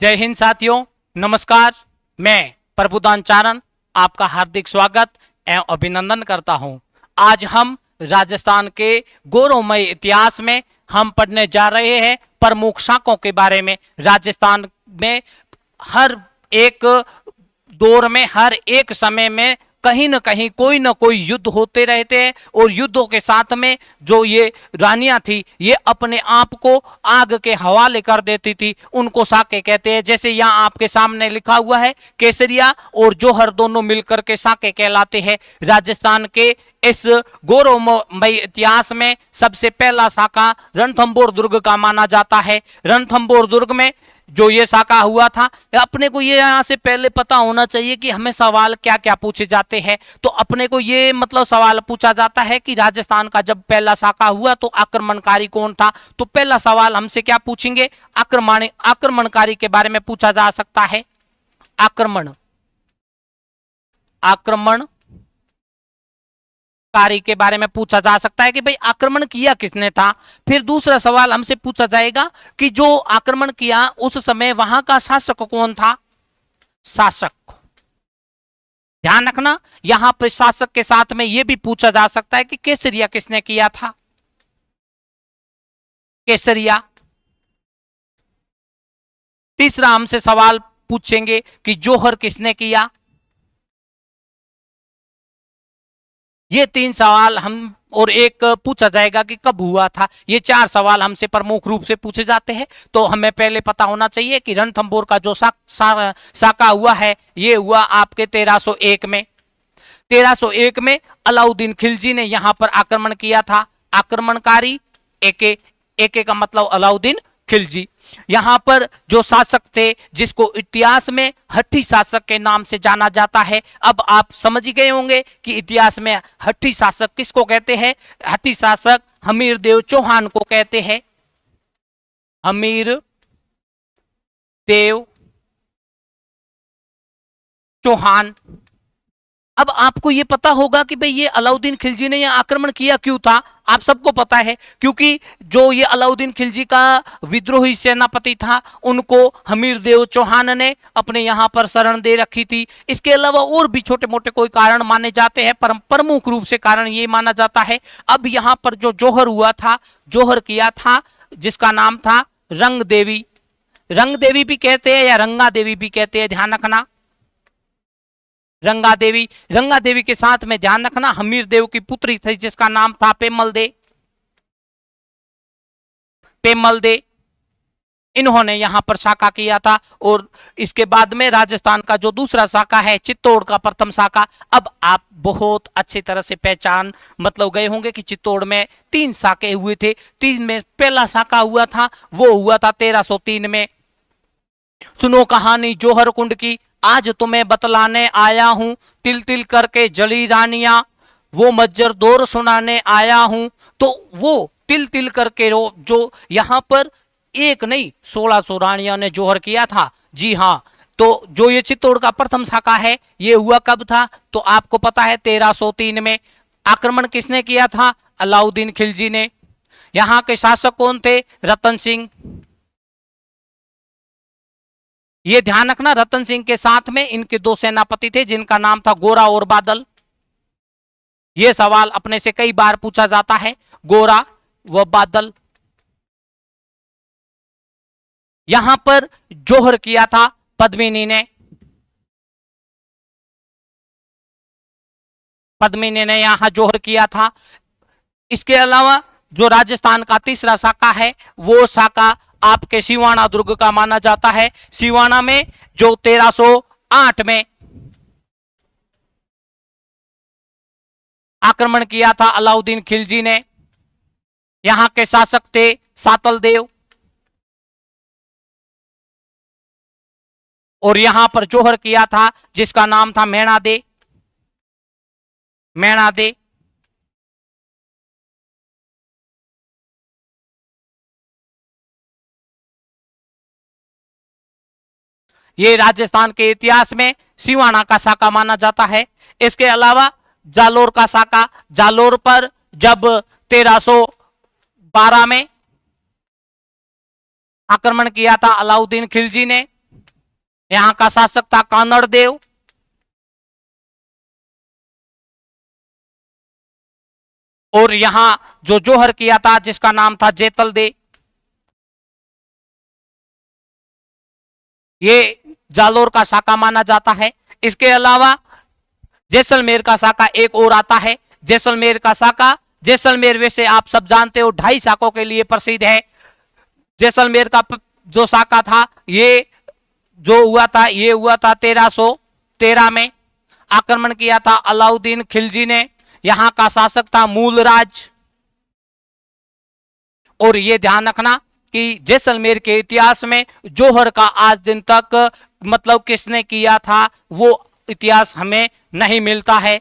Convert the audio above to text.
जय हिंद साथियों, नमस्कार। मैं प्रभुदान चारण आपका हार्दिक स्वागत एवं अभिनंदन करता हूं। आज हम राजस्थान के गौरवमय इतिहास में हम पढ़ने जा रहे हैं प्रमुख शाकों के बारे में। राजस्थान में हर एक दौर में, हर एक समय में कहीं न कहीं कोई न कोई युद्ध होते रहते हैं और युद्धों के साथ में जो ये रानियां थी ये अपने आप को आग के हवाले कर देती थी। उनको साके कहते हैं। जैसे यहाँ आपके सामने लिखा हुआ है, केसरिया और जौहर दोनों मिलकर के साके कहलाते हैं। राजस्थान के इस गौरवमय इतिहास में सबसे पहला साका रणथंभौर दुर्ग का माना जाता है। रणथंभौर दुर्ग में जो ये साका हुआ था, अपने को ये यहाँ से पहले पता होना चाहिए कि हमें सवाल क्या क्या पूछे जाते हैं। तो अपने को ये सवाल पूछा जाता है कि राजस्थान का जब पहला साका हुआ तो आक्रमणकारी कौन था। तो पहला सवाल हमसे क्या पूछेंगे, आक्रमणकारी के बारे में पूछा जा सकता है। आक्रमणकारी के बारे में पूछा जा सकता है कि भाई आक्रमण किया किसने था। फिर दूसरा सवाल हमसे पूछा जाएगा कि जो आक्रमण किया उस समय वहां का शासक कौन था। शासक, ध्यान रखना, यहां पर शासक के साथ में यह भी पूछा जा सकता है कि केसरिया किसने किया था। केसरिया। तीसरा हमसे सवाल पूछेंगे कि जौहर किसने किया। ये तीन सवाल हम और एक पूछा जाएगा कि कब हुआ था। ये चार सवाल हमसे प्रमुख रूप से पूछे जाते हैं। तो हमें पहले पता होना चाहिए कि रणथंभौर का जो साका हुआ है ये हुआ आपके 1301 में। 1301 में अलाउद्दीन खिलजी ने यहां पर आक्रमण किया था। आक्रमणकारी एके का मतलब अलाउद्दीन खिलजी। यहां पर जो शासक थे जिसको इतिहास में हट्टी शासक के नाम से जाना जाता है। अब आप समझ गए होंगे कि इतिहास में हट्टी शासक किसको कहते हैं। हट्टी शासक हमीर देव चौहान को कहते हैं। हमीर देव चौहान। अब आपको यह पता होगा कि भाई ये अलाउद्दीन खिलजी ने यह आक्रमण किया क्यों था। आप सबको पता है क्योंकि जो ये अलाउद्दीन खिलजी का विद्रोही सेनापति था उनको हमीर देव चौहान ने अपने यहां पर शरण दे रखी थी। इसके अलावा और भी छोटे मोटे कोई कारण माने जाते हैं, पर प्रमुख रूप से कारण ये माना जाता है। अब यहां पर जो जौहर हुआ था, जौहर किया था जिसका नाम था रंग देवी। रंग देवी भी कहते हैं या रंगा देवी भी कहते हैं, ध्यान रखना। रंगा देवी। रंगा देवी के साथ में ध्यान रखना हमीर देव की पुत्री थी जिसका नाम था पेमल दे। पेमल दे इन्होंने यहां पर साका किया था। और इसके बाद में राजस्थान का जो दूसरा साका है, चित्तौड़ का प्रथम साका। अब आप बहुत अच्छी तरह से पहचान गए होंगे कि चित्तौड़ में 3 साके हुए थे। 3 में पहला साका हुआ था वो हुआ था 1303 में। सुनो कहानी जौहर कुंड की, आज तुम्हें बतलाने आया हूं, तिल तिल करके जली रानियां, वो मज्जर दौर सुनाने आया हूं। तो वो तिल तिल करके जो यहां पर एक नहीं 1600 रानियां ने जौहर किया था। जी हां। तो जो ये चित्तौड़ का प्रथम शाखा है ये हुआ कब था, तो आपको पता है 1303 में। आक्रमण किसने किया था, अलाउद्दीन खिलजी ने। यहां के शासक कौन थे, रतन सिंह। ये ध्यान रखना, रतन सिंह के साथ में इनके 2 सेनापति थे जिनका नाम था गोरा और बादल। ये सवाल अपने से कई बार पूछा जाता है, गोरा व बादल। यहां पर जौहर किया था पद्मिनी ने। पद्मिनी ने यहां जौहर किया था। इसके अलावा जो राजस्थान का तीसरा शाखा है वो शाखा आपके सिवाना दुर्ग का माना जाता है। सिवाना में जो 1308 में आक्रमण किया था अलाउद्दीन खिलजी ने। यहां के शासक थे सातल देव। और यहां पर जौहर किया था जिसका नाम था मैणा दे। मैणा दे। ये राजस्थान के इतिहास में सिवाना का साका माना जाता है। इसके अलावा जालोर का साका, जालोर पर जब 1312 में आक्रमण किया था अलाउद्दीन खिलजी ने। यहाँ का शासक था कानड़ देव। और यहां जो जोहर किया था जिसका नाम था जेतल दे। ये जालोर का शाखा माना जाता है। इसके अलावा जैसलमेर का शाखा एक और आता है। जैसलमेर का शाखा, जैसलमेर वैसे आप सब जानते हो 2.5 शाखों के लिए प्रसिद्ध है। जैसलमेर का जो शाखा था ये जो हुआ था ये हुआ था 1313 में। आक्रमण किया था अलाउद्दीन खिलजी ने। यहां का शासक था मूलराज। और ये ध्यान रखना कि जैसलमेर के इतिहास में जौहर का आज दिन तक मतलब किसने किया था वो इतिहास हमें नहीं मिलता है।